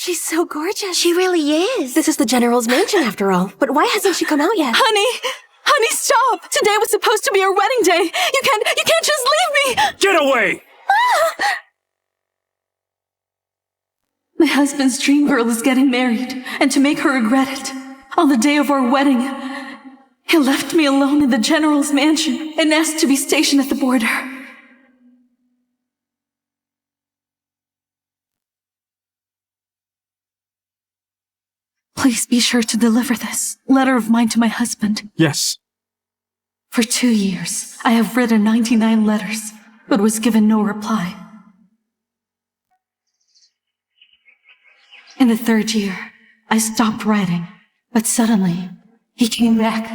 She's so gorgeous. She really is. This is the General's mansion after all. But why hasn't she come out yet? Honey, stop! Today was supposed to be our wedding day. You can't just leave me! Get away! My husband's dream girl is getting married, and to make her regret it, on the day of our wedding, he left me alone in the General's mansion and asked to be stationed at the border. Please be sure to deliver this letter of mine to my husband. Yes. For 2 years, I have written 99 letters, but was given no reply. In the 3rd year, I stopped writing, but suddenly, he came back.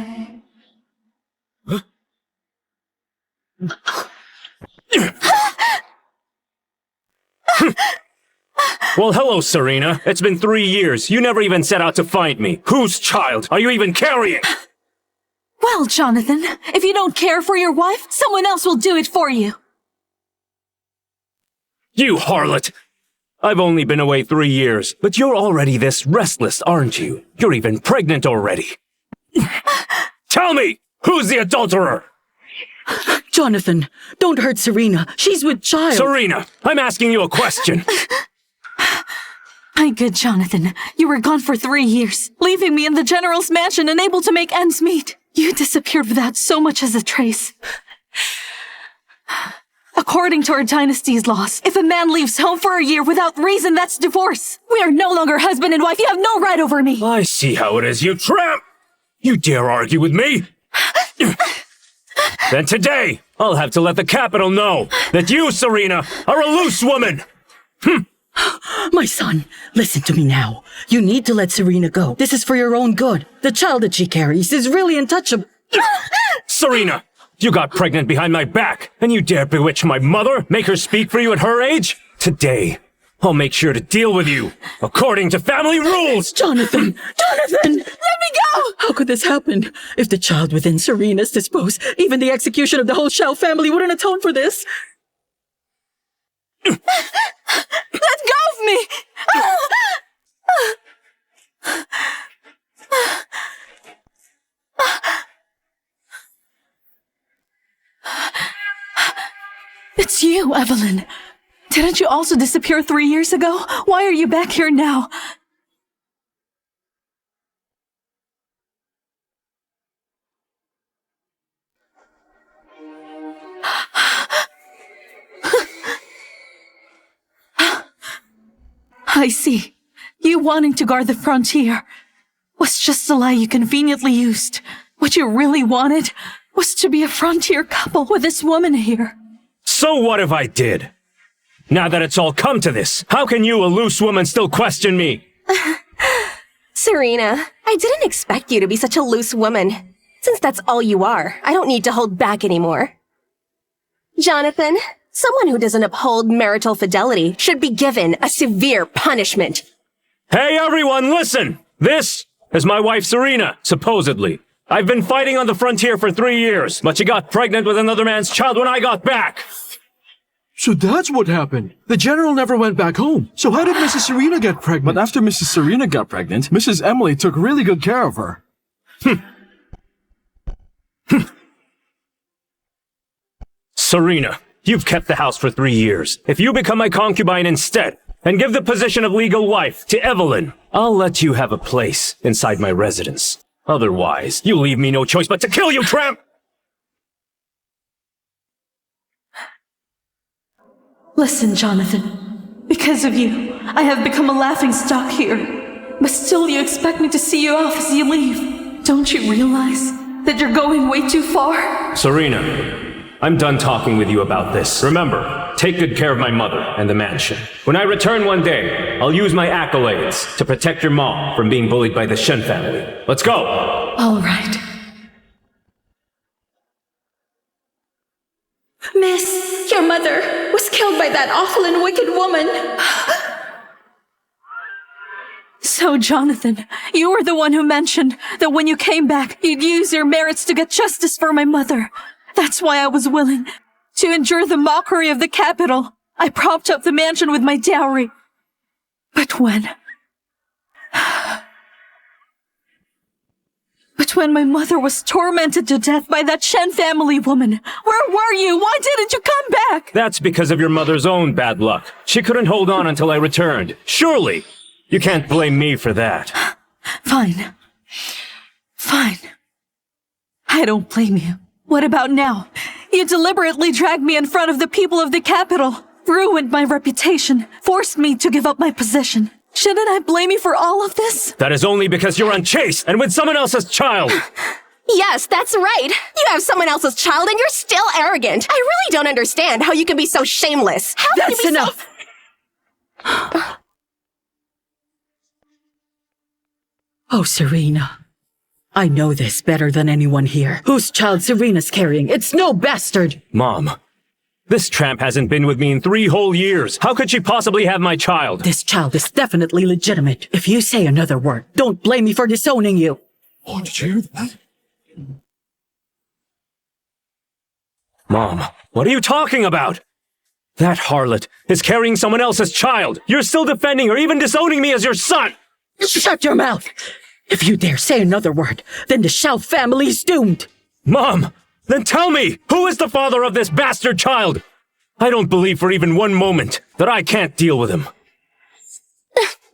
Huh? Well, hello, Serena. It's been 3 years. You never even set out to find me. Whose child are you even carrying? Well, Jonathan, if you don't care for your wife, someone else will do it for you. You harlot! I've only been away 3 years, but you're already this restless, aren't you? You're even pregnant already. Tell me, who's the adulterer? Jonathan, don't hurt Serena. She's with child. Serena, I'm asking you a question. My good Jonathan, you were gone for 3 years, leaving me in the General's mansion unable to make ends meet. You disappeared without so much as a trace. According to our dynasty's laws, if a man leaves home for a year without reason, that's divorce. We are no longer husband and wife. You have no right over me. I see how it is, you tramp! You dare argue with me? Then today, I'll have to let the Capitol know that you, Serena, are a loose woman! My son, listen to me now. You need to let Serena go. This is for your own good. The child that she carries is really untouchable. Serena, you got pregnant behind my back, and you dare bewitch my mother? Make her speak for you at her age? Today, I'll make sure to deal with you, according to family rules! Jonathan! Let me go! How could this happen? If the child within Serena's disposed, even the execution of the whole Shao family wouldn't atone for this. Let go of me! It's you, Evelyn. Didn't you also disappear 3 years ago? Why are you back here now? I see. You wanting to guard the frontier was just a lie you conveniently used. What you really wanted was to be a frontier couple with this woman here. So what if I did? Now that it's all come to this, how can you, a loose woman, still question me? Serena, I didn't expect you to be such a loose woman. Since that's all you are, I don't need to hold back anymore. Jonathan, someone who doesn't uphold marital fidelity should be given a severe punishment. Hey everyone, listen! This is my wife Serena, supposedly. I've been fighting on the frontier for 3 years, but she got pregnant with another man's child when I got back. So that's what happened. The General never went back home. So how did Mrs. Serena get pregnant? But after Mrs. Serena got pregnant, Mrs. Emily took really good care of her. Serena, you've kept the house for 3 years. If you become my concubine instead, and give the position of legal wife to Evelyn, I'll let you have a place inside my residence. Otherwise, you leave me no choice but to kill you, tramp! Listen, Jonathan. Because of you, I have become a laughingstock here. But still you expect me to see you off as you leave. Don't you realize that you're going way too far? Serena, I'm done talking with you about this. Remember, take good care of my mother and the mansion. When I return one day, I'll use my accolades to protect your mom from being bullied by the Shen family. Let's go! All right. Miss, your mother was killed by that awful and wicked woman. So, Jonathan, you were the one who mentioned that when you came back, you'd use your merits to get justice for my mother. That's why I was willing to endure the mockery of the Capitol. I propped up the mansion with my dowry. But when when my mother was tormented to death by that Shen family woman. Where were you? Why didn't you come back? That's because of your mother's own bad luck. She couldn't hold on until I returned. Surely, you can't blame me for that. Fine. Fine. I don't blame you. What about now? You deliberately dragged me in front of the people of the capital, ruined my reputation, forced me to give up my position. Shouldn't I blame you for all of this? That is only because you're unchaste and with someone else's child. Yes, that's right. You have someone else's child and you're still arrogant. I really don't understand how you can be so shameless. How can That's you be enough! Oh, Serena. I know this better than anyone here. Whose child Serena's carrying? It's no bastard! Mom, this tramp hasn't been with me in 3 whole years. How could she possibly have my child? This child is definitely legitimate. If you say another word, don't blame me for disowning you. Oh, did you hear that? Mom, what are you talking about? That harlot is carrying someone else's child. You're still defending her, even disowning me as your son. Shut your mouth! If you dare say another word, then the Shao family's doomed. Mom, then tell me, who is the father of this bastard child? I don't believe for even one moment that I can't deal with him.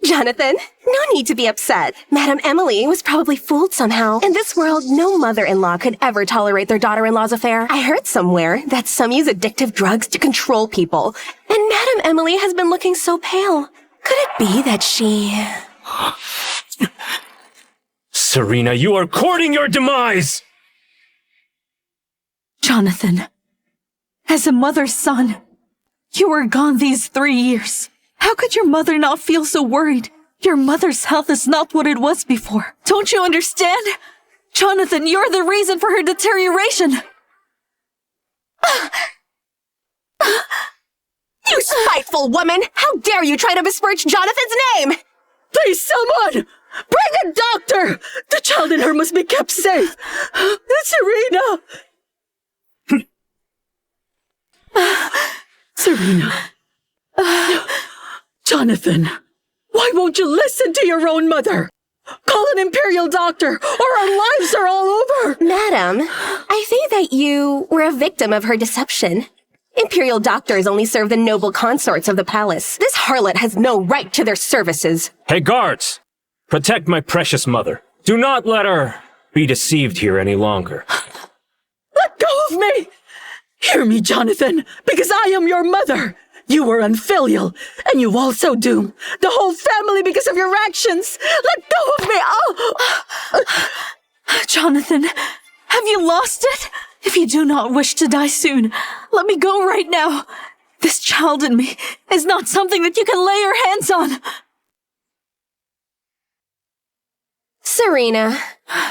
Jonathan, no need to be upset. Madame Emily was probably fooled somehow. In this world, no mother-in-law could ever tolerate their daughter-in-law's affair. I heard somewhere that some use addictive drugs to control people, and Madame Emily has been looking so pale. Could it be that she... Serena, you are courting your demise! Jonathan, as a mother's son, you were gone these 3 years. How could your mother not feel so worried? Your mother's health is not what it was before. Don't you understand? Jonathan, you're the reason for her deterioration. You spiteful woman! How dare you try to besmirch Jonathan's name! Please, someone! Bring a doctor! The child in her must be kept safe! Serena! Serena. Jonathan, why won't you listen to your own mother? Call an imperial doctor, or our lives are all over! Madam, I think that you were a victim of her deception. Imperial doctors only serve the noble consorts of the palace. This harlot has no right to their services. Hey, guards! Protect my precious mother. Do not let her be deceived here any longer. Let go of me! Hear me, Jonathan, because I am your mother. You were unfilial, and you also doom the whole family because of your actions. Let go of me! Oh! Jonathan, have you lost it? If you do not wish to die soon, let me go right now. This child in me is not something that you can lay your hands on. Serena,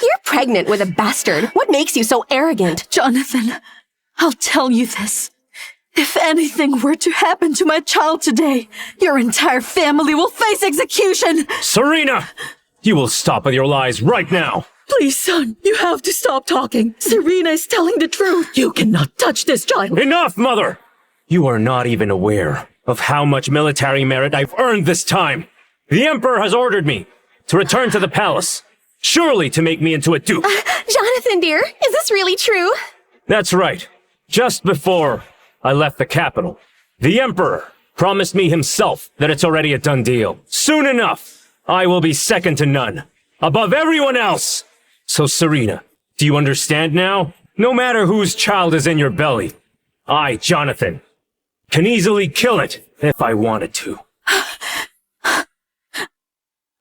you're pregnant with a bastard. What makes you so arrogant? Jonathan, I'll tell you this. If anything were to happen to my child today, your entire family will face execution! Serena! You will stop with your lies right now! Please, son, you have to stop talking. Serena is telling the truth. You cannot touch this child. Enough, mother! You are not even aware of how much military merit I've earned this time. The Emperor has ordered me to return to the palace, surely to make me into a duke. Jonathan, dear, is this really true? That's right. Just before I left the capital, the Emperor promised me himself that it's already a done deal. Soon enough, I will be second to none, above everyone else. So, Serena, do you understand now? No matter whose child is in your belly, I, Jonathan, can easily kill it if I wanted to.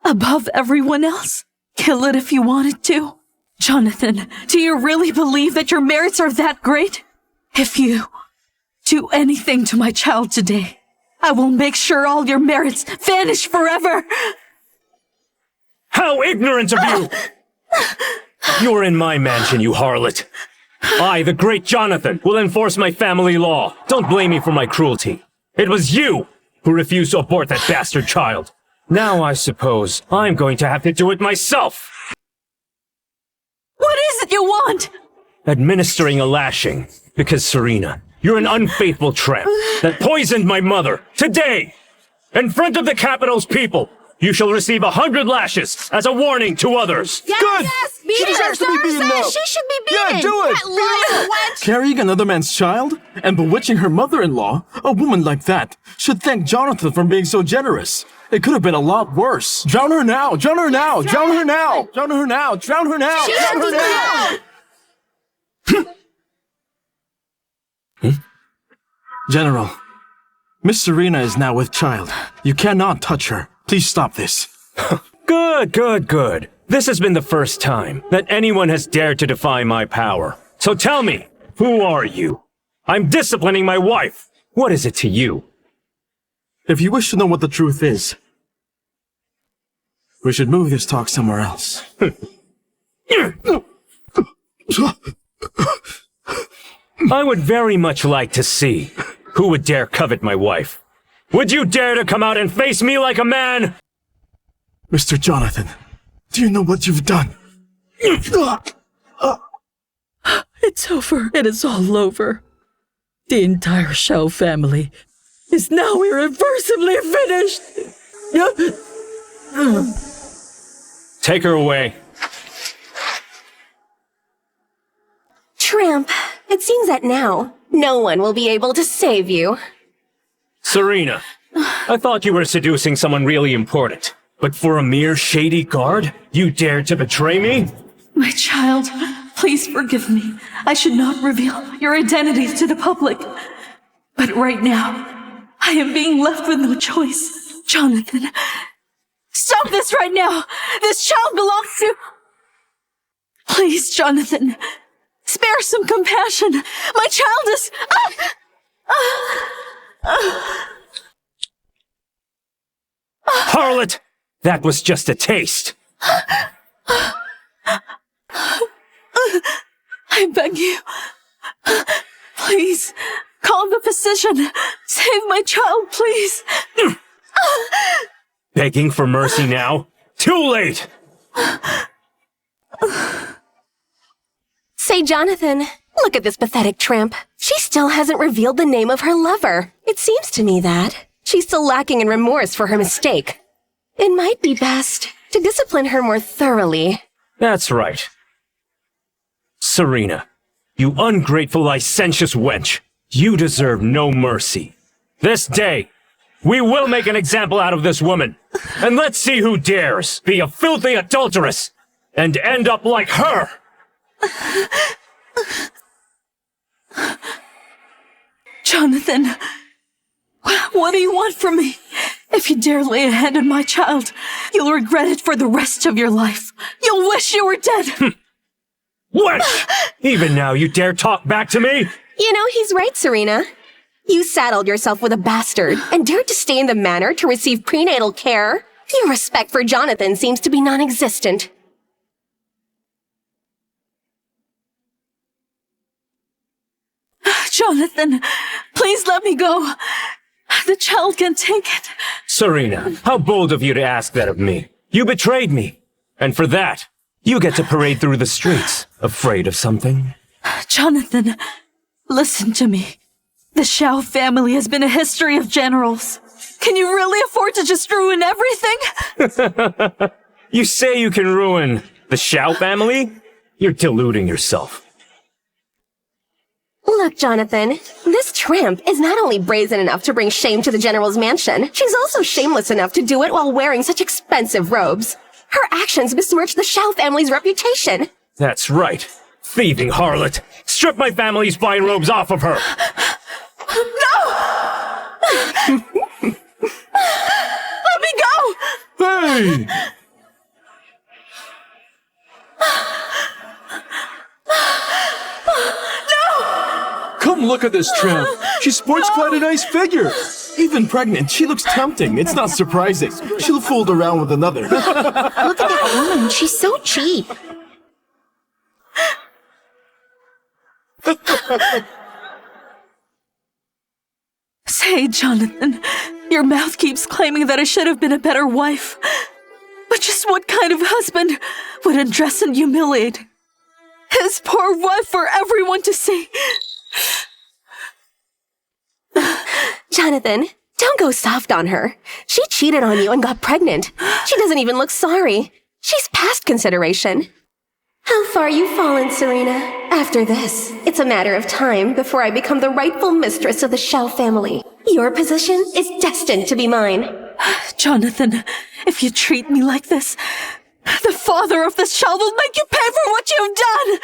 Above everyone else? Kill it if you wanted to? Jonathan, do you really believe that your merits are that great? If you do anything to my child today, I will make sure all your merits vanish forever! How ignorant of you! You're in my mansion, you harlot. I, the great Jonathan, will enforce my family law. Don't blame me for my cruelty. It was you who refused to abort that bastard child. Now I suppose I'm going to have to do it myself. What is it you want? Administering a lashing. Because, Serena, you're an unfaithful tramp that poisoned my mother today in front of the capital's people. You shall receive 100 lashes as a warning to others. Good! She deserves to be beaten now! She should be beaten! Yeah, do it! That little wench! Carrying another man's child and bewitching her mother-in-law, a woman like that should thank Jonathan for being so generous. It could have been a lot worse. Drown her now! Drown her now! Drown her now! Drown her now! Drown her now! Drown her now! General, Miss Serena is now with child. You cannot touch her. Please stop this. Good, good, good. This has been the first time that anyone has dared to defy my power. So tell me, who are you? I'm disciplining my wife. What is it to you? If you wish to know what the truth is, we should move this talk somewhere else. I would very much like to see who would dare covet my wife. Would you dare to come out and face me like a man? Mr. Jonathan, do you know what you've done? It's over. It is all over. The entire Shao family is now irreversibly finished. Take her away. Tramp, it seems that now, no one will be able to save you. Serena, I thought you were seducing someone really important. But for a mere shady guard, you dared to betray me? My child, please forgive me. I should not reveal your identity to the public. But right now, I am being left with no choice. Jonathan, stop this right now! This child belongs to... Please, Jonathan, spare some compassion. My child is... Harlot! That was just a taste. I beg you. Please, call the physician. Save my child, please. Begging for mercy now? Too late! Say, Jonathan, look at this pathetic tramp. She still hasn't revealed the name of her lover. It seems to me that she's still lacking in remorse for her mistake. It might be best to discipline her more thoroughly. That's right. Serena, you ungrateful, licentious wench. You deserve no mercy. This day, we will make an example out of this woman. And let's see who dares be a filthy adulteress and end up like her. Jonathan, what do you want from me? If you dare lay a hand on my child, you'll regret it for the rest of your life. You'll wish you were dead. Wench! Even now you dare talk back to me? You know, he's right, Serena. You saddled yourself with a bastard and dared to stay in the manor to receive prenatal care. Your respect for Jonathan seems to be non-existent. Jonathan, please let me go. The child can take it. Serena, how bold of you to ask that of me. You betrayed me. And for that, you get to parade through the streets, afraid of something. Jonathan, listen to me. The Shao family has been a history of generals. Can you really afford to just ruin everything? You say you can ruin the Shao family? You're deluding yourself. Look, Jonathan, this tramp is not only brazen enough to bring shame to the general's mansion, she's also shameless enough to do it while wearing such expensive robes. Her actions besmirch the Shao family's reputation. That's right. Thieving harlot! Strip my family's fine robes off of her! No! Let me go! Hey! Come look at this tramp. She sports quite a nice figure. Even pregnant, she looks tempting. It's not surprising. She'll fool around with another. Look at that woman, she's so cheap. Say, Jonathan, your mouth keeps claiming that I should have been a better wife. But just what kind of husband would undress and humiliate his poor wife for everyone to see? Jonathan, Don't go soft on her. She cheated on you and got pregnant. She doesn't even look sorry. She's past consideration. How far you've fallen, Serena. After this, it's a matter of time before I become the rightful mistress of the Shell family. Your position is destined to be mine. Jonathan, if you treat me like this, the father of this child will make you pay for what you've done!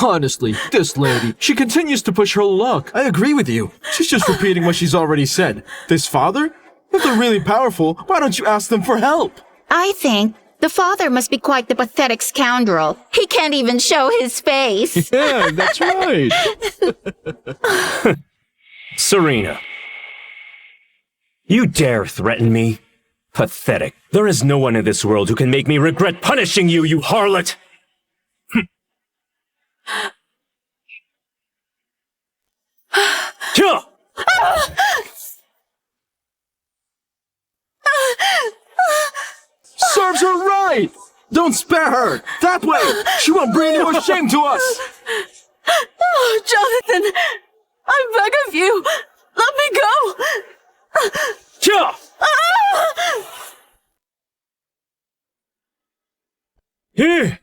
Honestly, this lady, she continues to push her luck. I agree with you. She's just repeating what she's already said. This father? If they're really powerful, why don't you ask them for help? I think the father must be quite the pathetic scoundrel. He can't even show his face. Yeah, that's right. Serena. You dare threaten me? Pathetic. There is no one in this world who can make me regret punishing you, you harlot! Kill! Serves her right! Don't spare her! That way! She won't bring any more shame to us! Oh, Jonathan! I beg of you! Let me go! Kill! Here!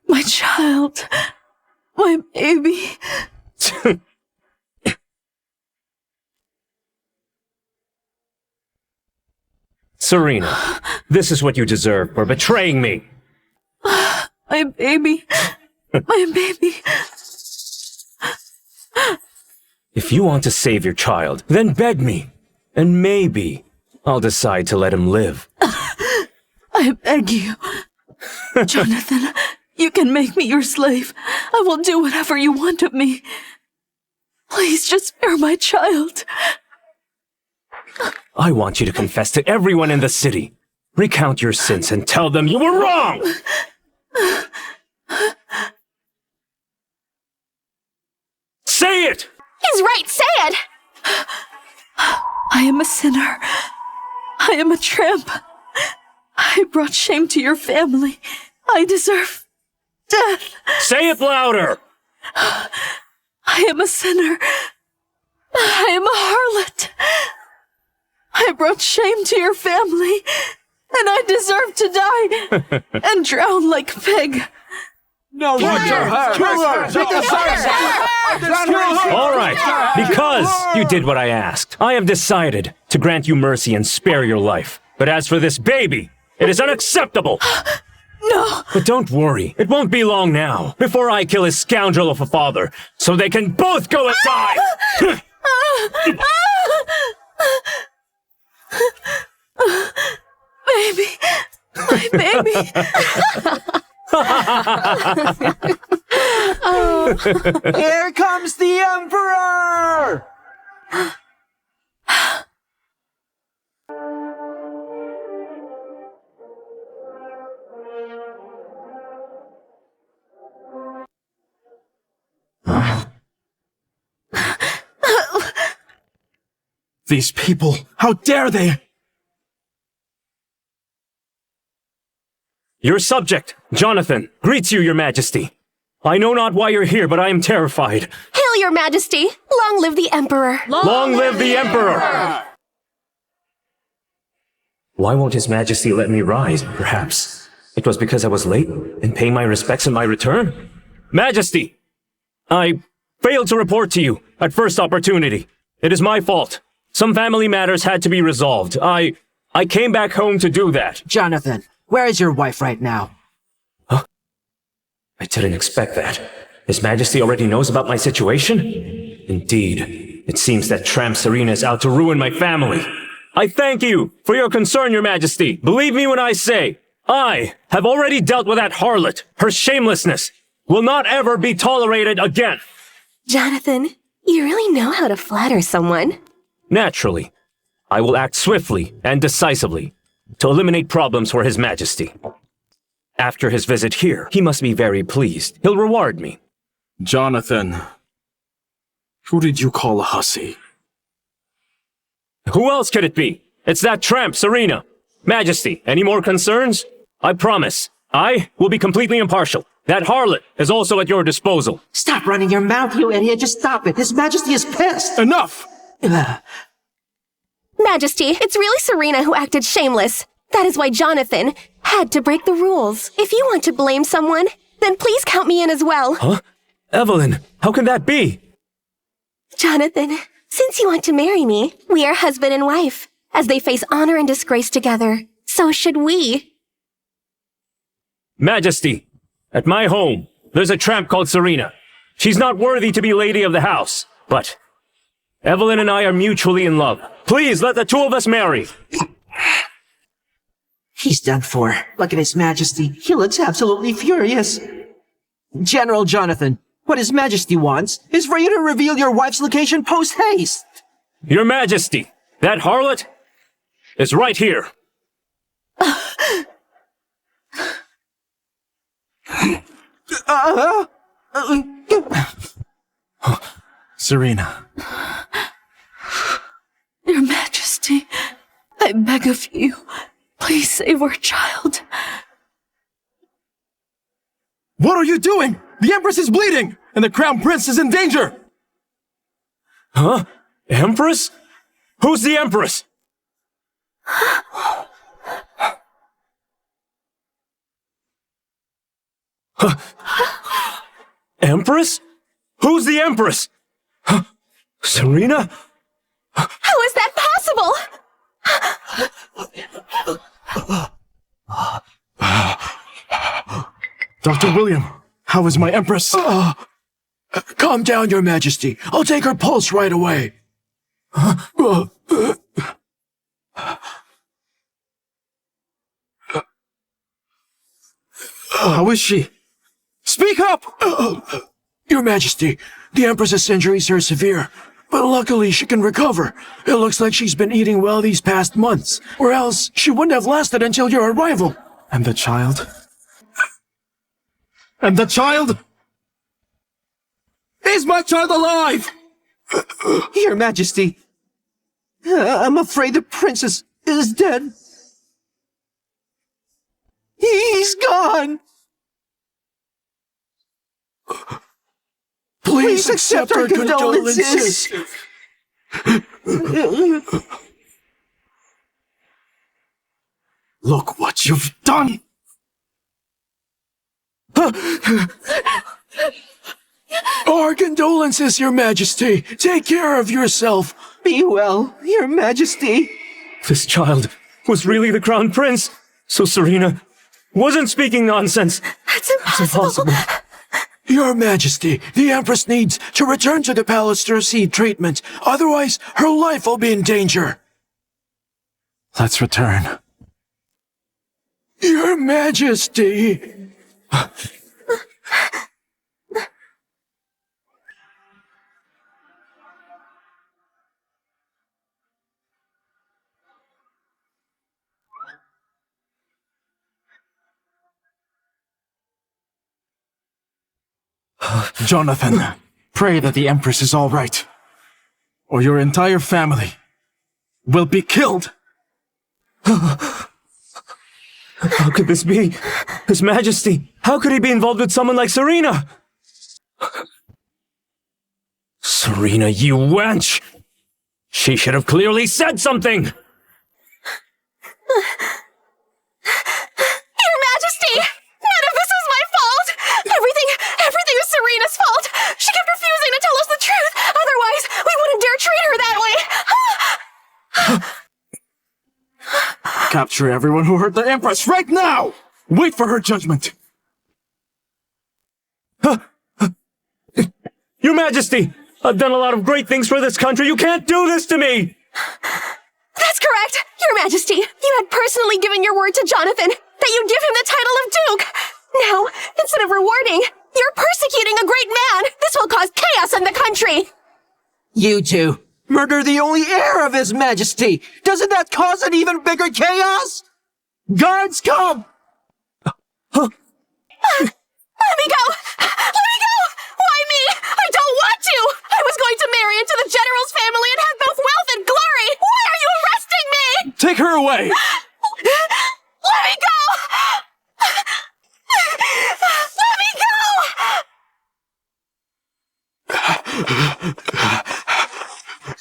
My child. My baby. Serena, this is what you deserve for betraying me. My baby. My baby. If you want to save your child, then beg me. And maybe I'll decide to let him live. I beg you. Jonathan, you can make me your slave. I will do whatever you want of me. Please just spare my child. I want you to confess to everyone in the city. Recount your sins and tell them you were wrong! Say it! He's right, say it! I am a sinner. I am a tramp. I brought shame to your family. I deserve death. Say it louder! I am a sinner. I am a harlot. I brought shame to your family, and I deserve to die and drown like a pig. No, kill her! Kill her! Take the All right, because you did what I asked, I have decided to grant you mercy and spare your life. But as for this baby, it is unacceptable! No! But don't worry, it won't be long now, before I kill his scoundrel of a father, so they can both go and die! Baby! My baby! Here comes the Emperor! These people, how dare they? Your subject, Jonathan, greets you, your majesty. I know not why you're here, but I am terrified. Hail, your majesty! Long live the Emperor! Long live the Emperor! Why won't his majesty let me rise, perhaps? It was because I was late in paying my respects in my return? Majesty! I failed to report to you at first opportunity. It is my fault. Some family matters had to be resolved. I came back home to do that. Jonathan, where is your wife right now? Huh? I didn't expect that. His Majesty already knows about my situation? Indeed, it seems that tramp Serena is out to ruin my family. I thank you for your concern, your Majesty. Believe me when I say, I have already dealt with that harlot. Her shamelessness will not ever be tolerated again. Jonathan, you really know how to flatter someone. Naturally, I will act swiftly and decisively to eliminate problems for His Majesty. After his visit here, he must be very pleased. He'll reward me. Jonathan, who did you call a hussy? Who else could it be? It's that tramp, Serena. Majesty, any more concerns? I promise, I will be completely impartial. that harlot is also at your disposal. Stop running your mouth, you idiot. Just stop it. His Majesty is pissed. Enough! Majesty, it's really Serena who acted shameless. That is why Jonathan had to break the rules. If you want to blame someone, then please count me in as well. Huh? Evelyn, how can that be? Jonathan, since you want to marry me, we are husband and wife. As they face honor and disgrace together, so should we. Majesty, at my home, there's a tramp called Serena. She's not worthy to be lady of the house, but Evelyn and I are mutually in love. Please let the two of us marry. He's done for. Look at His Majesty. He looks absolutely furious. General Jonathan, what His Majesty wants is for you to reveal your wife's location post-haste. Your Majesty, that harlot is right here. Serena. Your Majesty, I beg of you, please save our child. What are you doing? The Empress is bleeding, and the Crown Prince is in danger! Huh? Empress? Who's the Empress? Empress? Who's the Empress? Serena? How is that possible? Dr. William, how is my Empress? Calm down, Your Majesty. I'll take her pulse right away. How is she? Speak up! Your Majesty, the Empress's injuries are severe, but luckily she can recover. It looks like she's been eating well these past months, or else she wouldn't have lasted until your arrival. And the child? And the child? Is my child alive? Your Majesty, I'm afraid the princess is dead. He's gone. Please accept our condolences. Look what you've done! Our condolences, Your Majesty. Take care of yourself. Be well, Your Majesty. This child was really the Crown Prince, so Serena wasn't speaking nonsense. That's impossible. Your Majesty, the Empress needs to return to the palace to receive treatment. Otherwise, her life will be in danger. Let's return. Your Majesty. Jonathan, pray that the Empress is all right, or your entire family will be killed. How could this be? His Majesty, how could he be involved with someone like Serena? Serena, you wench! She should have clearly said something! Your Majesty! None of this was my fault! Everything is Serena's fault! She kept refusing to tell us the truth! Otherwise, we wouldn't dare treat her that way! Capture everyone who hurt the Empress right now! Wait for her judgment! Your Majesty! I've done a lot of great things for this country. You can't do this to me! That's correct! Your Majesty, you had personally given your word to Jonathan that you'd give him the title of Duke! Now, instead of rewarding, you're persecuting a great man! This will cause chaos in the country! You two, murder the only heir of His Majesty! Doesn't that cause an even bigger chaos? Guards, come! Let me go! Let me go! Why me? I don't want to! I was going to marry into the General's family and have both wealth and glory! Why are you arresting me? Take her away! Let me go! Let me go!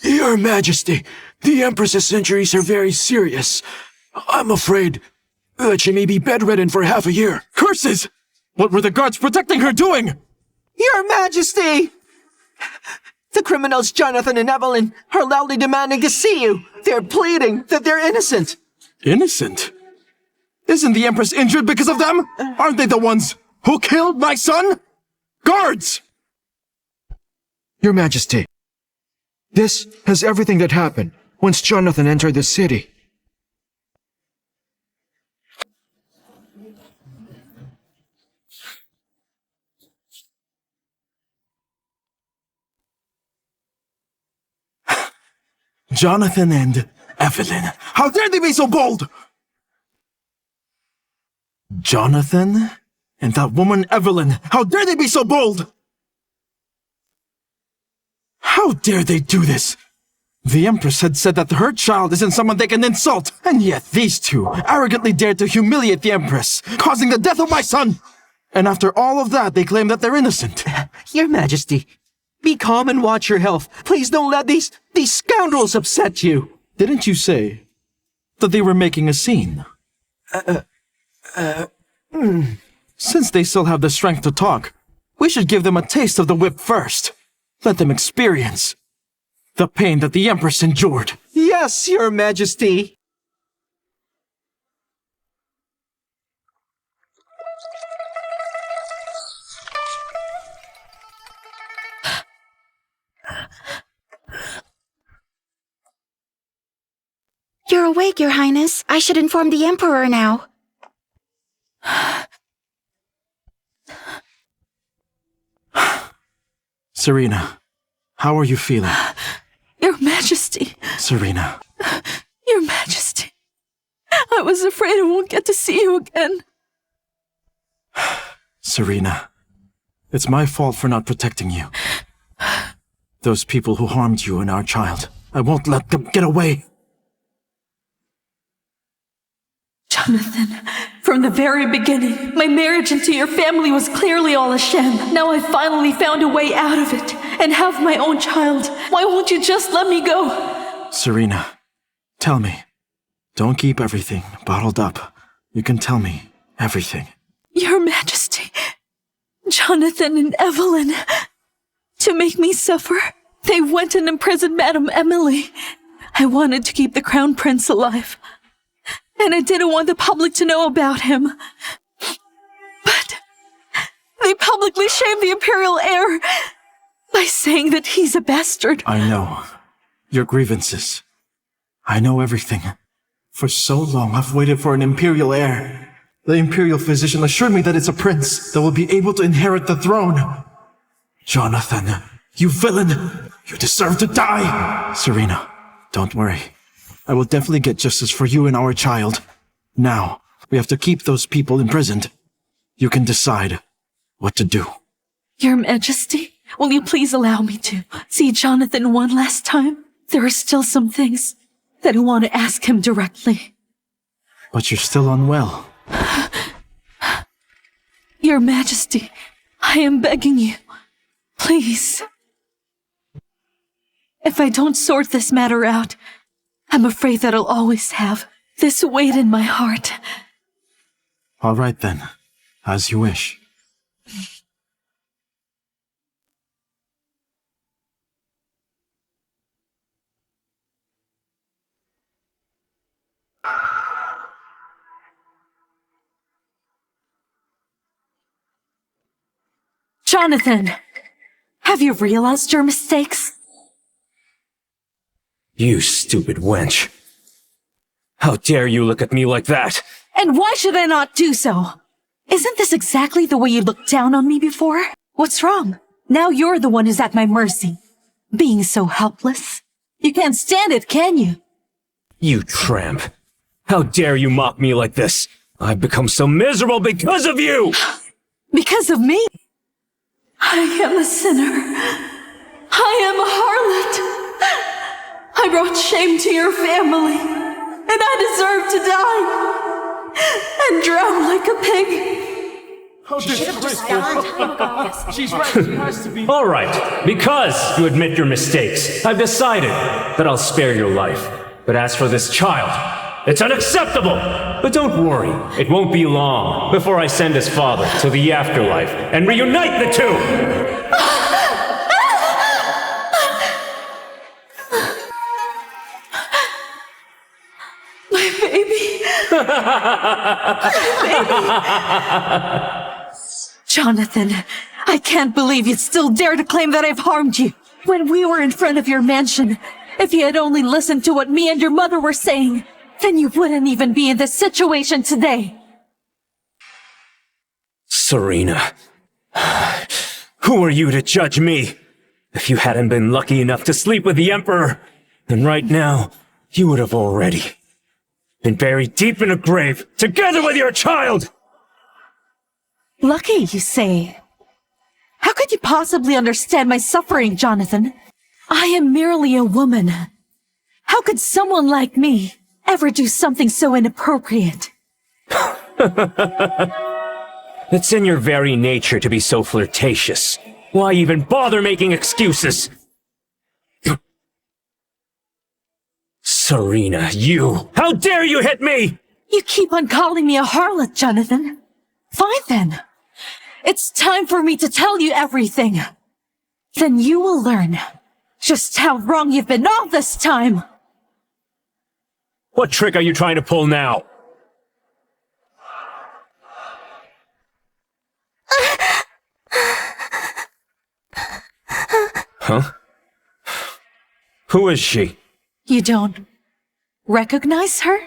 Your Majesty, the Empress's injuries are very serious. I'm afraid that she may be bedridden for half a year. Curses! What were the guards protecting her doing? Your Majesty! The criminals Jonathan and Evelyn are loudly demanding to see you. They're pleading that they're innocent. Innocent? Isn't the Empress injured because of them? Aren't they the ones who killed my son? Guards! Your Majesty, this has everything that happened once Jonathan entered the city. Jonathan and Evelyn. How dare they be so bold? Jonathan and that woman Evelyn. How dare they be so bold? How dare they do this? The Empress had said that her child isn't someone they can insult, and yet these two arrogantly dared to humiliate the Empress, causing the death of my son. And after all of that, they claim that they're innocent. Your Majesty, be calm and watch your health. Please don't let these scoundrels upset you. Didn't you say that they were making a scene? Since they still have the strength to talk, we should give them a taste of the whip first. Let them experience the pain that the Empress endured. Yes, Your Majesty. You're awake, Your Highness. I should inform the Emperor now. Serena, how are you feeling? Your Majesty. Serena. Your Majesty. I was afraid I won't get to see you again. Serena, it's my fault for not protecting you. Those people who harmed you and our child, I won't let them get away. Jonathan, from the very beginning, my marriage into your family was clearly all a sham. Now I finally found a way out of it and have my own child. Why won't you just let me go? Serena, tell me. Don't keep everything bottled up. You can tell me everything. Your Majesty, Jonathan and Evelyn, to make me suffer, they went and imprisoned Madame Emily. I wanted to keep the Crown Prince alive. And I didn't want the public to know about him. But they publicly shamed the imperial heir by saying that he's a bastard. I know. Your grievances. I know everything. For so long, I've waited for an imperial heir. The imperial physician assured me that it's a prince that will be able to inherit the throne. Jonathan, you villain! You deserve to die! Serena, don't worry. I will definitely get justice for you and our child. Now, we have to keep those people imprisoned. You can decide what to do. Your Majesty, will you please allow me to see Jonathan one last time? There are still some things that I want to ask him directly. But you're still unwell. Your Majesty, I am begging you, please. If I don't sort this matter out, I'm afraid that I'll always have this weight in my heart. All right then, as you wish. Jonathan, have you realized your mistakes? You stupid wench. How dare you look at me like that? And why should I not do so? Isn't this exactly the way you looked down on me before? What's wrong? Now you're the one who's at my mercy. Being so helpless. You can't stand it, can you? You tramp. How dare you mock me like this? I've become so miserable because of you! Because of me? I am a sinner. I am a harlot. I brought shame to your family, and I deserve to die and drown like a pig. How disgraceful. She's right, she has to be. All right, because you admit your mistakes, I've decided that I'll spare your life. But as for this child, it's unacceptable! But don't worry, it won't be long before I send his father to the afterlife and reunite the two! Jonathan, I can't believe you'd still dare to claim that I've harmed you. When we were in front of your mansion, if you had only listened to what me and your mother were saying, then you wouldn't even be in this situation today. Serena, who are you to judge me? If you hadn't been lucky enough to sleep with the Emperor, then right now, you would have already been buried deep in a grave, together with your child! Lucky, you say? How could you possibly understand my suffering, Jonathan? I am merely a woman. How could someone like me ever do something so inappropriate? It's in your very nature to be so flirtatious. Why even bother making excuses? Serena, you! How dare you hit me! You keep on calling me a harlot, Jonathan. Fine then. It's time for me to tell you everything. Then you will learn just how wrong you've been all this time. What trick are you trying to pull now? Huh? Who is she? You don't recognize her?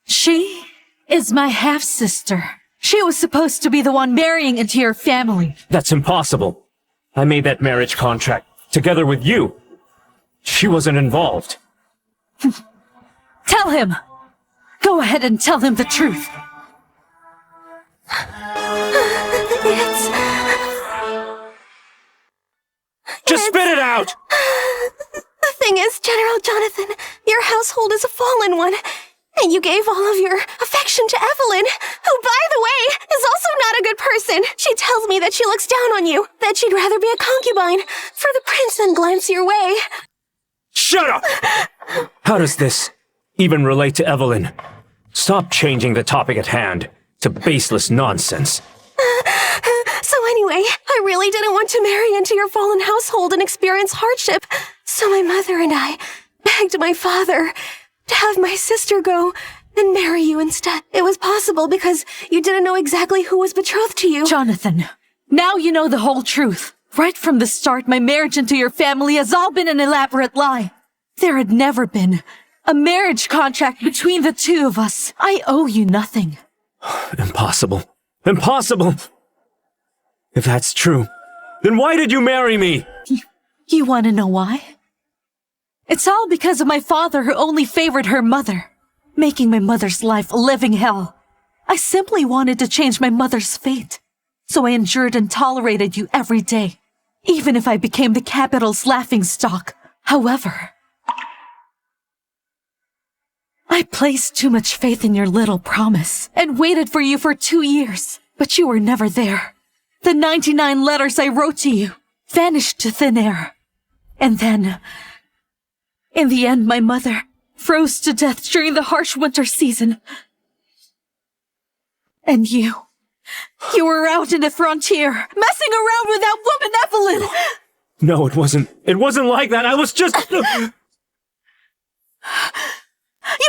She is my half-sister. She was supposed to be the one marrying into your family. That's impossible. I made that marriage contract together with you. She wasn't involved. Tell him! Go ahead and tell him the truth. Just spit it out! The thing is, General Jonathan, your household is a fallen one. And you gave all of your affection to Evelyn, who, by the way, is also not a good person. She tells me that she looks down on you, that she'd rather be a concubine for the prince than glance your way. Shut up! How does this even relate to Evelyn? Stop changing the topic at hand to baseless nonsense. So anyway, I really didn't want to marry into your fallen household and experience hardship. So my mother and I begged my father to have my sister go and marry you instead. It was possible because you didn't know exactly who was betrothed to you. Jonathan, now you know the whole truth. Right from the start, my marriage into your family has all been an elaborate lie. There had never been a marriage contract between the two of us. I owe you nothing. Impossible. Impossible! If that's true, then why did you marry me? You want to know why? It's all because of my father who only favored her mother, making my mother's life a living hell. I simply wanted to change my mother's fate, so I endured and tolerated you every day, even if I became the capital's laughingstock. However, I placed too much faith in your little promise and waited for you for 2 years, but you were never there. The 99 letters I wrote to you vanished to thin air. And then, in the end, my mother froze to death during the harsh winter season. And you were out in the frontier, messing around with that woman Evelyn! No, it wasn't. It wasn't like that. I was just... You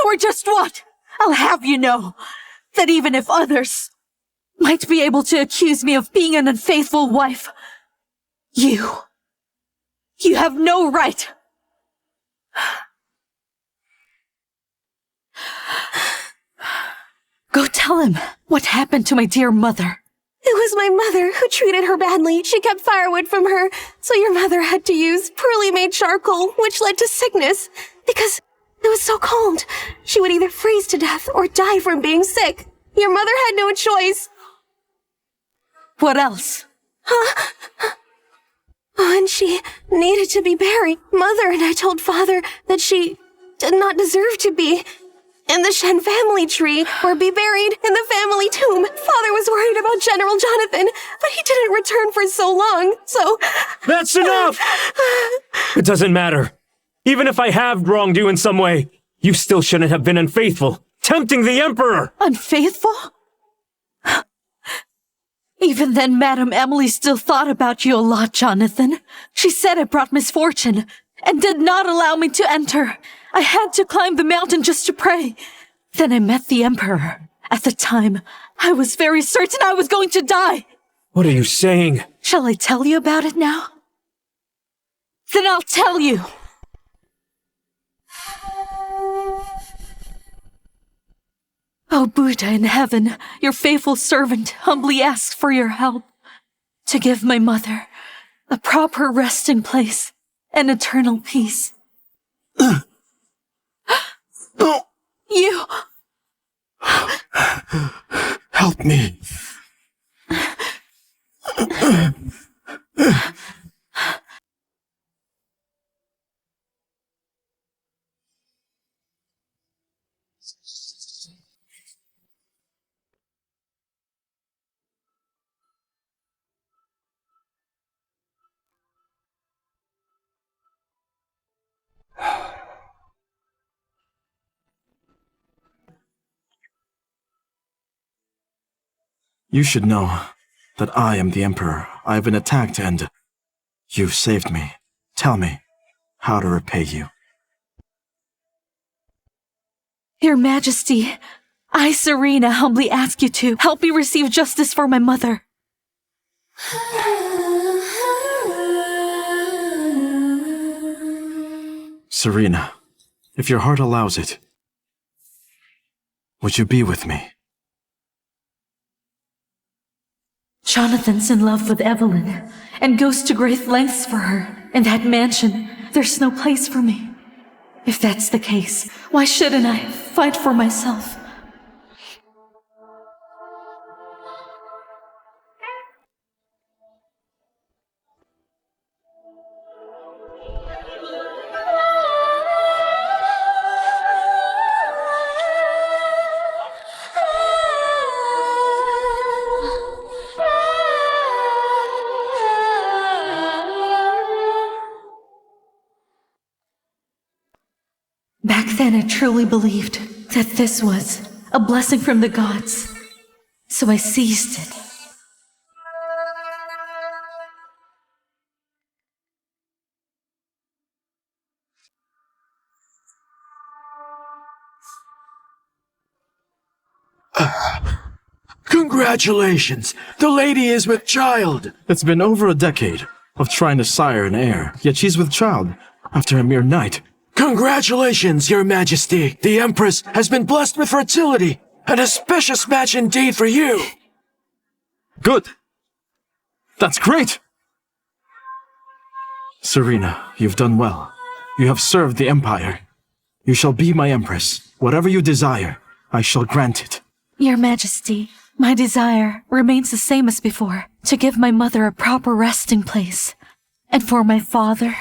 were just what? I'll have you know that even if others might be able to accuse me of being an unfaithful wife, you have no right. Go tell him what happened to my dear mother. It was my mother who treated her badly. She kept firewood from her, so your mother had to use poorly made charcoal, which led to sickness. Because it was so cold, she would either freeze to death or die from being sick. Your mother had no choice. What else? Huh? Oh, and she needed to be buried. Mother and I told Father that she did not deserve to be. in the Shen family tree or be buried in the family tomb. Father was worried about General Jonathan, but he didn't return for so long, so... That's enough! It doesn't matter. Even if I have wronged you in some way, you still shouldn't have been unfaithful, tempting the Emperor! Unfaithful? Even then, Madame Emily still thought about you a lot, Jonathan. She said it brought misfortune, and did not allow me to enter. I had to climb the mountain just to pray. Then I met the Emperor. At the time, I was very certain I was going to die. What are you saying? Shall I tell you about it now? Then I'll tell you. O Buddha in heaven, your faithful servant humbly asks for your help to give my mother a proper resting place and eternal peace. You... Help me. You should know that I am the Emperor. I have been attacked and you've saved me. Tell me how to repay you. Your Majesty, I, Serena, humbly ask you to help me receive justice for my mother. Serena, if your heart allows it, would you be with me? Jonathan's in love with Evelyn, and goes to great lengths for her. In that mansion, there's no place for me. If that's the case, why shouldn't I fight for myself? Back then, I truly believed that this was a blessing from the gods, so I seized it. Congratulations! The lady is with child! It's been over a decade of trying to sire an heir, yet she's with child after a mere night. Congratulations, Your Majesty! The Empress has been blessed with fertility! An auspicious match indeed for you! Good! That's great! Serena, you've done well. You have served the Empire. You shall be my Empress. Whatever you desire, I shall grant it. Your Majesty, my desire remains the same as before, to give my mother a proper resting place, and for my father,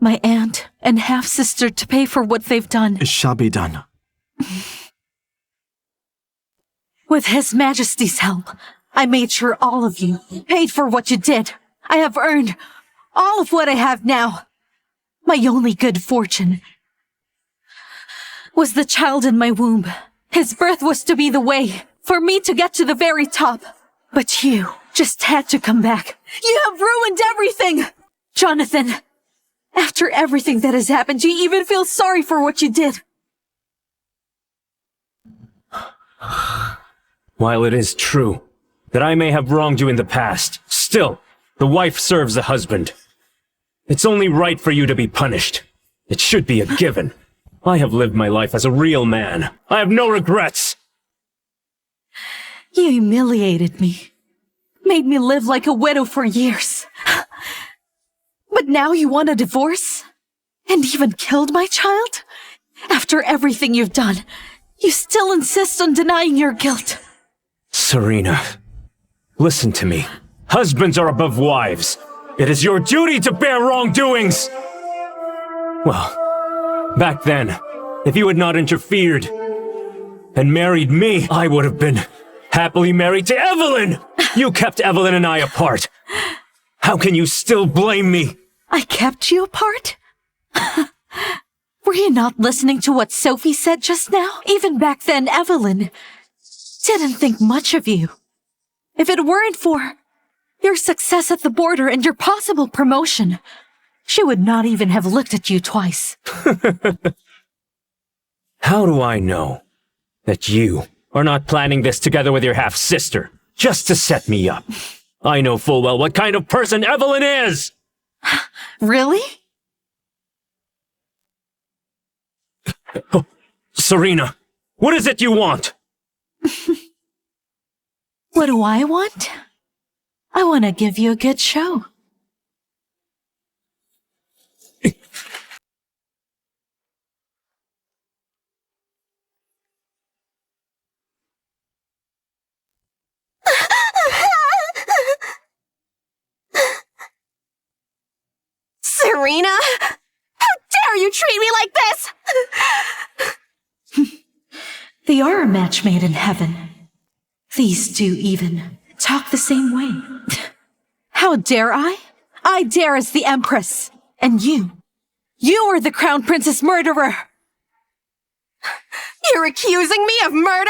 my aunt, and half-sister to pay for what they've done. It shall be done. With His Majesty's help, I made sure all of you paid for what you did. I have earned all of what I have now. My only good fortune was the child in my womb. His birth was to be the way for me to get to the very top. But you just had to come back. You have ruined everything! Jonathan, after everything that has happened, you even feel sorry for what you did. While it is true that I may have wronged you in the past, still, the wife serves the husband. It's only right for you to be punished. It should be a given. I have lived my life as a real man. I have no regrets. You humiliated me. Made me live like a widow for years. But now you want a divorce? And even killed my child? After everything you've done, you still insist on denying your guilt. Serena, listen to me. Husbands are above wives. It is your duty to bear wrongdoings. Well, back then, if you had not interfered, and married me, I would have been happily married to Evelyn! You kept Evelyn and I apart. How can you still blame me? I kept you apart? Were you not listening to what Sophie said just now? Even back then, Evelyn didn't think much of you. If it weren't for your success at the border and your possible promotion, she would not even have looked at you twice. How do I know that you are not planning this together with your half-sister, just to set me up? I know full well what kind of person Evelyn is! Really? Oh, Serena, what is it you want? What do I want? I want to give you a good show. Serena? How dare you treat me like this? They are a match made in heaven. These two even talk the same way. How dare I? I dare as the Empress. And you are the Crown Princess murderer. You're accusing me of murder?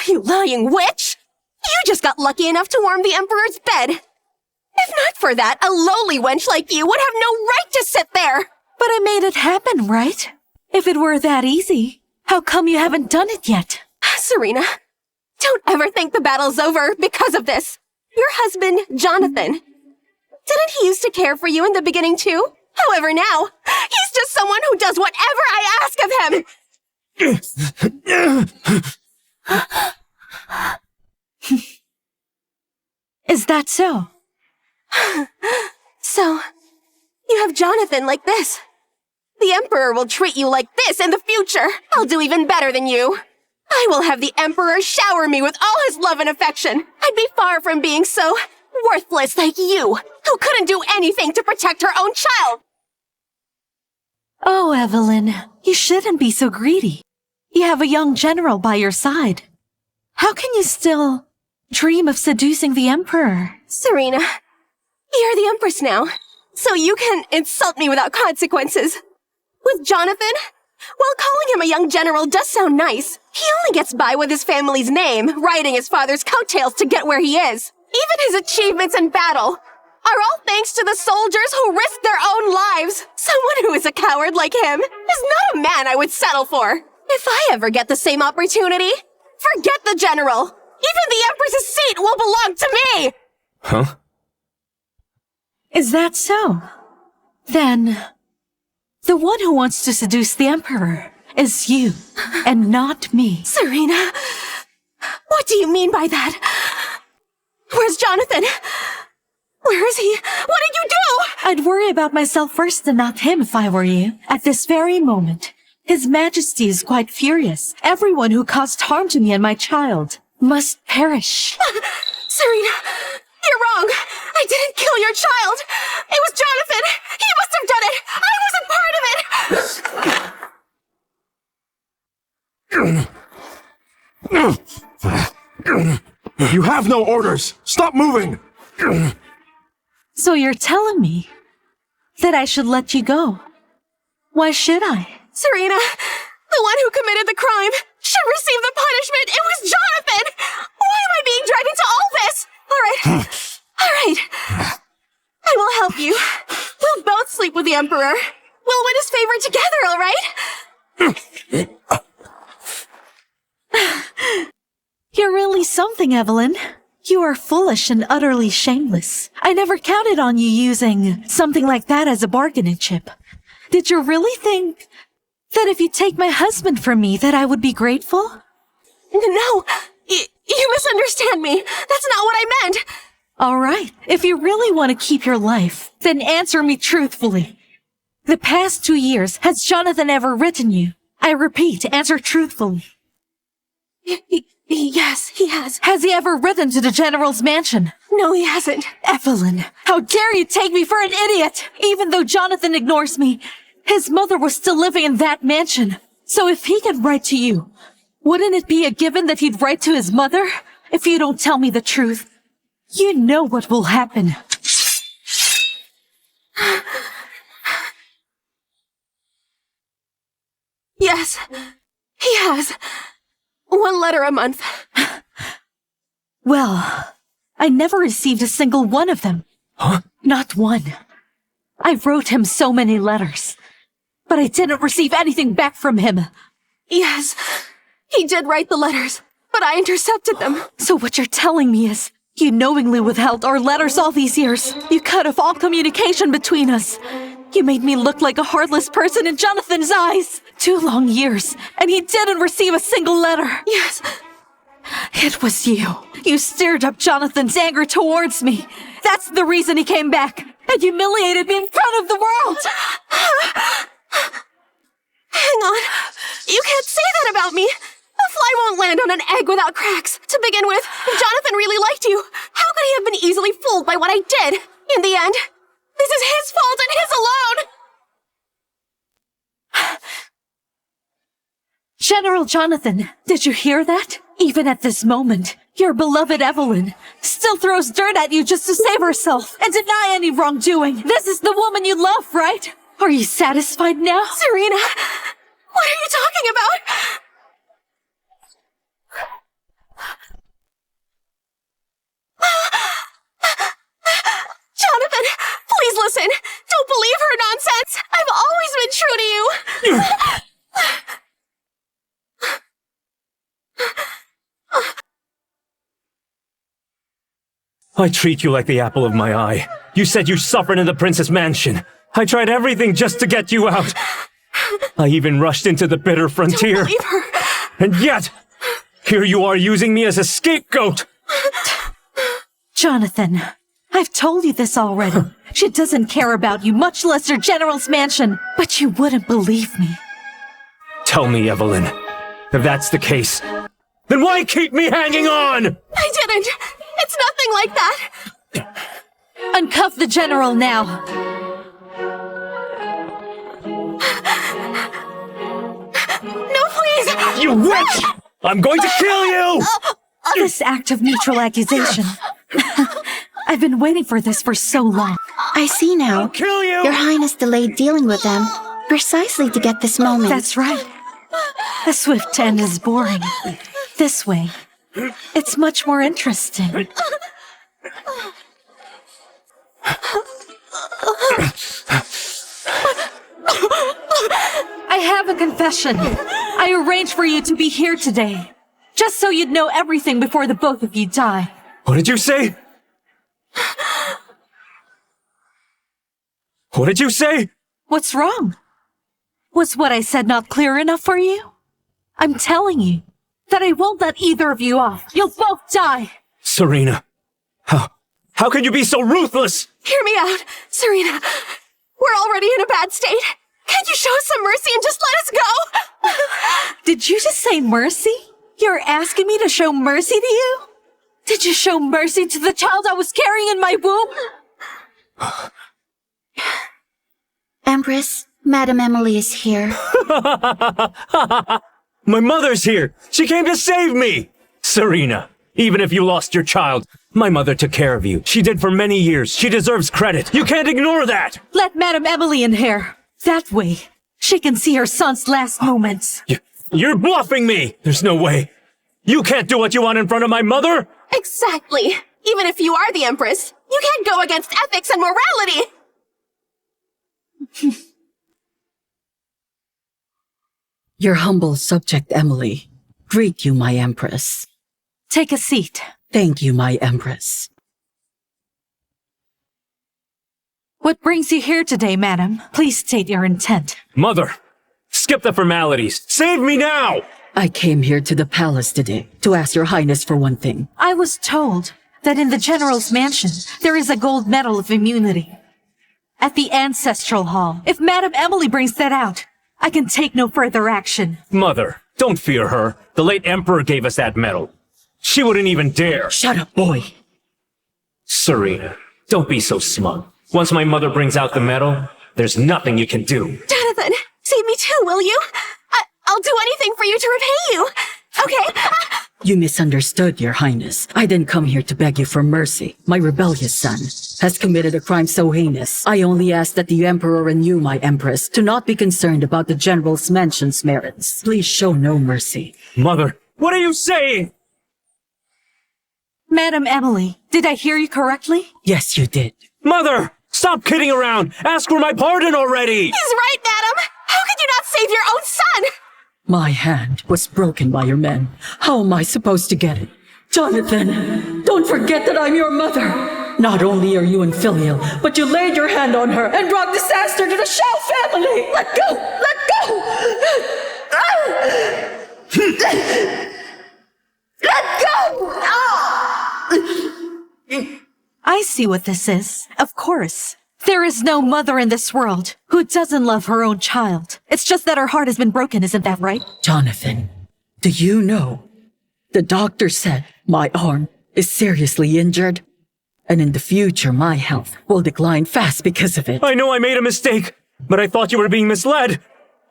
You lying witch! You just got lucky enough to warm the Emperor's bed. If not for that, a lowly wench like you would have no right to sit there! But I made it happen, right? If it were that easy, how come you haven't done it yet? Serena, don't ever think the battle's over because of this. Your husband, Jonathan, didn't he used to care for you in the beginning too? However now, he's just someone who does whatever I ask of him! Is that so? So, you have Jonathan like this. The Emperor will treat you like this in the future. I'll do even better than you. I will have the Emperor shower me with all his love and affection. I'd be far from being so worthless like you, who couldn't do anything to protect her own child. Oh, Evelyn, you shouldn't be so greedy. You have a young general by your side. How can you still dream of seducing the Emperor? Serena, you're the Empress now, so you can insult me without consequences. With Jonathan, while calling him a young general does sound nice, he only gets by with his family's name, riding his father's coattails to get where he is. Even his achievements in battle are all thanks to the soldiers who risked their own lives. Someone who is a coward like him is not a man I would settle for. If I ever get the same opportunity, forget the general. Even the Empress's seat will belong to me! Huh? Is that so? Then, the one who wants to seduce the Emperor is you, and not me. Serena, what do you mean by that? Where's Jonathan? Where is he? What did you do? I'd worry about myself first and not him if I were you. At this very moment, His Majesty is quite furious. Everyone who caused harm to me and my child must perish. Serena, you're wrong. I didn't kill your child. It was Jonathan. He must have done it. I wasn't part of it. You have no orders! Stop moving! So you're telling me that I should let you go? Why should I? Serena, the one who committed the crime should receive the punishment. It was Jonathan. Why am I being dragged into all this? All right. I will help you. We'll both sleep with the Emperor. We'll win his favor together, all right? You're really something, Evelyn. You are foolish and utterly shameless. I never counted on you using something like that as a bargaining chip. Did you really think that if you take my husband from me that I would be grateful? No, you misunderstand me. That's not what I meant. All right. If you really want to keep your life, then answer me truthfully. The past 2 years, has Jonathan ever written you? I repeat, answer truthfully. Yes, he has. Has he ever written to the General's mansion? No, he hasn't. Evelyn, how dare you take me for an idiot? Even though Jonathan ignores me, his mother was still living in that mansion. So if he can write to you, Wouldn't it be a given that he'd write to his mother? If you don't tell me the truth, you know what will happen. Yes, he has. 1 letter a month. Well, I never received a single one of them. Huh? Not one. I wrote him so many letters, but I didn't receive anything back from him. Yes, he did write the letters, but I intercepted them. So what you're telling me is, you knowingly withheld our letters all these years. You cut off all communication between us. You made me look like a heartless person in Jonathan's eyes. 2 long years, and he didn't receive a single letter. Yes. It was you. You stirred up Jonathan's anger towards me. That's the reason he came back and humiliated me in front of the world. Hang on. You can't say that about me. A fly won't land on an egg without cracks. To begin with, if Jonathan really liked you, how could he have been easily fooled by what I did? In the end, this is his fault and his alone. General Jonathan, did you hear that? Even at this moment, your beloved Evelyn still throws dirt at you just to save herself and deny any wrongdoing. This is the woman you love, right? Are you satisfied now? Serena, what are you talking about? Jonathan, please listen. Don't believe her nonsense. I've always been true to you. I treat you like the apple of my eye. You said you suffered in the Princess Mansion. I tried everything just to get you out. I even rushed into the bitter frontier. Don't believe her. And yet, here you are using me as a scapegoat. Jonathan, I've told you this already. She doesn't care about you, much less your general's mansion. But you wouldn't believe me. Tell me, Evelyn, if that's the case, then why keep me hanging on? I didn't. It's nothing like that. Uncuff the general now. No, please. You witch! I'm going to kill you! This act of mutual accusation. I've been waiting for this for so long. I see now. I'll kill you! Your Highness delayed dealing with them precisely to get this moment. That's right. A swift end is boring. This way, it's much more interesting. I have a confession. I arranged for you to be here today, just so you'd know everything before the both of you die. What did you say? What did you say? What's wrong? Was what I said not clear enough for you? I'm telling you that I won't let either of you off. You'll both die. Serena, how can you be so ruthless? Hear me out, Serena. We're already in a bad state. Can't you show us some mercy and just let us go? Did you just say mercy? You're asking me to show mercy to you? Did you show mercy to the child I was carrying in my womb? Empress, Madame Emily is here. My mother's here. She came to save me. Serena, even if you lost your child, my mother took care of you. She did for many years. She deserves credit. You can't ignore that. Let Madame Emily in here. That way, she can see her son's last moments. You're bluffing me. There's no way. You can't do what you want in front of my mother. Exactly. Even if you are the Empress, you can't go against ethics and morality. Your humble subject, Emily. Greet you, my Empress. Take a seat. Thank you, my Empress. What brings you here today, madam? Please state your intent. Mother, skip the formalities. Save me now! I came here to the palace today to ask your Highness for one thing. I was told that in the General's mansion, there is a gold medal of immunity. At the Ancestral Hall. If Madame Emily brings that out, I can take no further action. Mother, don't fear her. The late Emperor gave us that medal. She wouldn't even dare. Shut up, boy. Serena, don't be so smug. Once my mother brings out the medal, there's nothing you can do. Jonathan, save me too, will you? I'll do anything for you to repay you. Okay. You misunderstood, Your Highness. I didn't come here to beg you for mercy. My rebellious son has committed a crime so heinous. I only ask that the Emperor and you, my Empress, do not be concerned about the General's mansion's merits. Please show no mercy. Mother, what are you saying? Madam Emily, did I hear you correctly? Yes, you did. Mother, stop kidding around. Ask for my pardon already. He's right, madam. How could you not save your own son? My hand was broken by your men. How am I supposed to get it? Jonathan, don't forget that I'm your mother. Not only are you infilial, but you laid your hand on her and brought disaster to the Shao family. Let go! Let go! Let go! I see what this is. Of course. There is no mother in this world who doesn't love her own child. It's just that her heart has been broken, isn't that right? Jonathan, do you know? The doctor said my arm is seriously injured, and in the future my health will decline fast because of it. I know I made a mistake, but I thought you were being misled.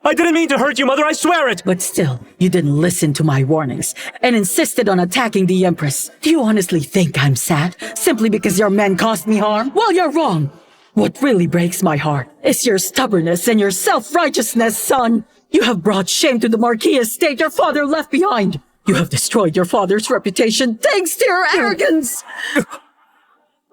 I didn't mean to hurt you, Mother, I swear it! But still, you didn't listen to my warnings and insisted on attacking the Empress. Do you honestly think I'm sad simply because your men caused me harm? Well, you're wrong. What really breaks my heart is your stubbornness and your self-righteousness, son. You have brought shame to the Marquis estate your father left behind. You have destroyed your father's reputation thanks to your arrogance.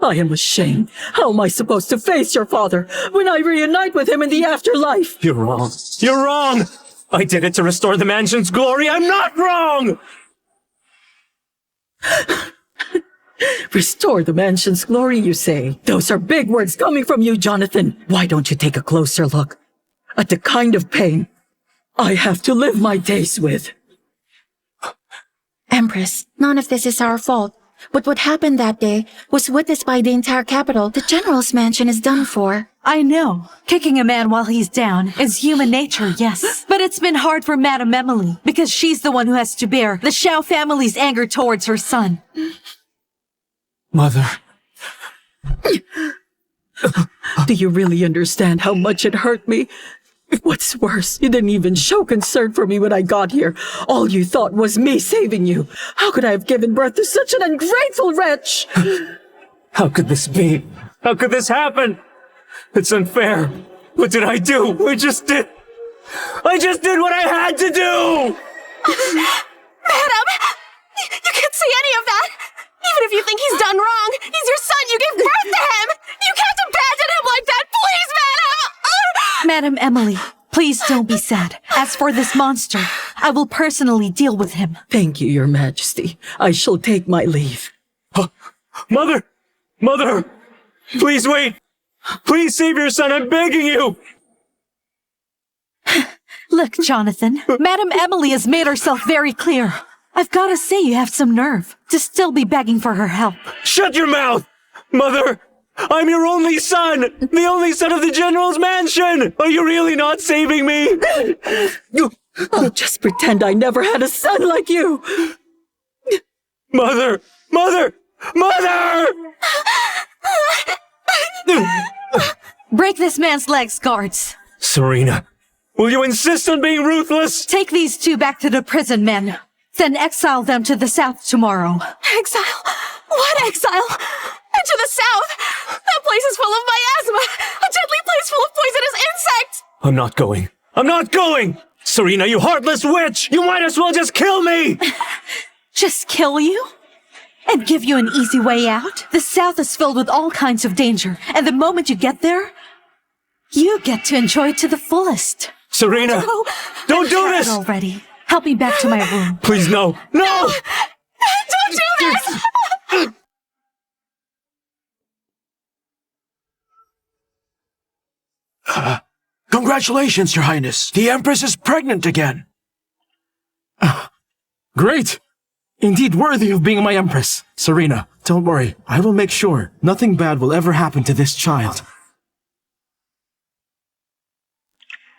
I am ashamed. How am I supposed to face your father when I reunite with him in the afterlife? You're wrong. You're wrong! I did it to restore the mansion's glory. I'm not wrong! Restore the mansion's glory, you say? Those are big words coming from you, Jonathan. Why don't you take a closer look at the kind of pain I have to live my days with? Empress, none of this is our fault. But what happened that day was witnessed by the entire capital. The General's mansion is done for. I know. Kicking a man while he's down is human nature, yes. But it's been hard for Madam Emily because she's the one who has to bear the Shao family's anger towards her son. Mother. Do you really understand how much it hurt me? What's worse, you didn't even show concern for me when I got here. All you thought was me saving you. How could I have given birth to such an ungrateful wretch? How could this be? How could this happen? It's unfair. What did I do? I just did what I had to do! Madam! You can't say any of that! Even if you think he's done wrong, he's your son! You gave birth to him! You can't abandon him like that! Please, madam! Madam Emily, please don't be sad. As for this monster, I will personally deal with him. Thank you, Your Majesty. I shall take my leave. Mother! Mother! Please wait! Please save your son, I'm begging you! Look, Jonathan, Madam Emily has made herself very clear. I've got to say you have some nerve to still be begging for her help. Shut your mouth! Mother! I'm your only son! The only son of the General's mansion! Are you really not saving me? I'll just pretend I never had a son like you! Mother! Mother! Mother! Break this man's legs, guards. Serena, will you insist on being ruthless? Take these two back to the prison, men. Then exile them to the south tomorrow. Exile? What exile? To the south? That place is full of miasma! A deadly place full of poisonous insects! I'm not going. I'm not going! Serena, you heartless witch! You might as well just kill me! Just kill you? And give you an easy way out? The south is filled with all kinds of danger, and the moment you get there, you get to enjoy it to the fullest. Serena! No. Don't do Had it this! already. Help me back to my room. Please, no! No! Don't do this! Congratulations, Your Highness. The Empress is pregnant again. Great! Indeed worthy of being my Empress. Serena, don't worry. I will make sure nothing bad will ever happen to this child.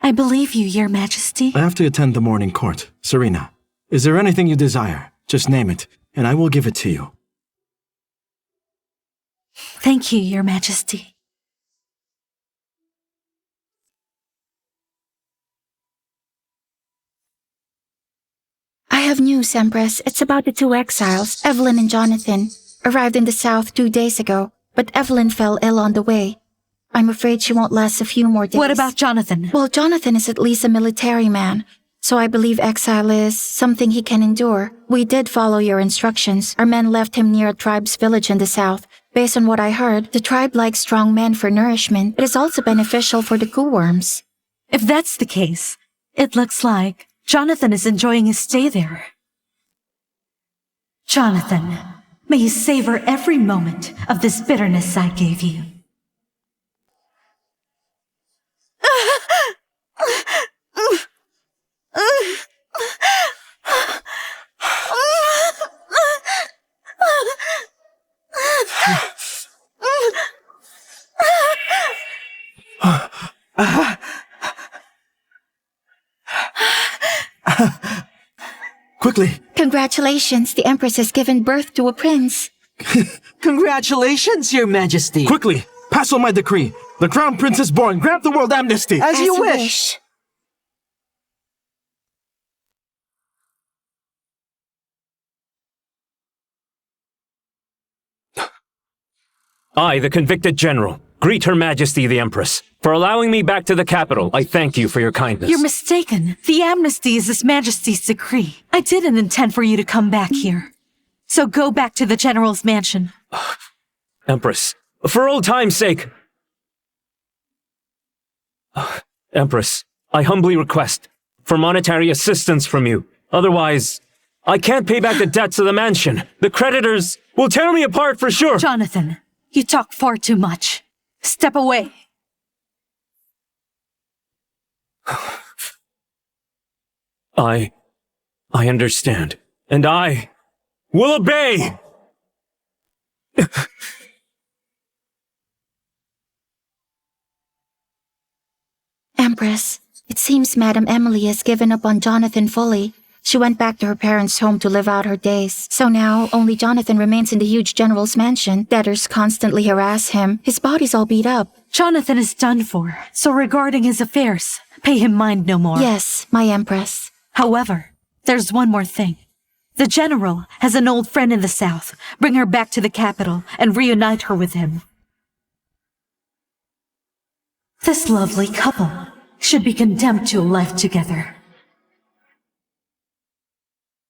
I believe you, Your Majesty. I have to attend the morning court. Serena, is there anything you desire? Just name it, and I will give it to you. Thank you, Your Majesty. I have news, Empress. It's about the two exiles, Evelyn and Jonathan. Arrived in the south 2 days ago, but Evelyn fell ill on the way. I'm afraid she won't last a few more days. What about Jonathan? Well, Jonathan is at least a military man, so I believe exile is something he can endure. We did follow your instructions. Our men left him near a tribe's village in the south. Based on what I heard, the tribe likes strong men for nourishment. It is also beneficial for the worms. If that's the case, it looks like Jonathan is enjoying his stay there. Jonathan, may you savor every moment of this bitterness I gave you. Quickly! Congratulations, the Empress has given birth to a prince. Congratulations, Your Majesty. Quickly! Pass on my decree! The Crown Prince is born! Grant the world amnesty! As you wish. I, the convicted general, greet Her Majesty the Empress. For allowing me back to the capital, I thank you for your kindness. You're mistaken. The amnesty is His Majesty's decree. I didn't intend for you to come back here. So go back to the general's mansion. Empress, for old time's sake. Empress, I humbly request for monetary assistance from you. Otherwise, I can't pay back the debts of the mansion. The creditors will tear me apart for sure. Jonathan, you talk far too much. Step away. I understand. And I will obey! Empress, it seems Madame Emily has given up on Jonathan fully. She went back to her parents' home to live out her days. So now, only Jonathan remains in the huge general's mansion. Debtors constantly harass him. His body's all beat up. Jonathan is done for, so regarding his affairs, pay him mind no more. Yes, my Empress. However, there's one more thing. The general has an old friend in the south. Bring her back to the capital and reunite her with him. This lovely couple should be condemned to a life together.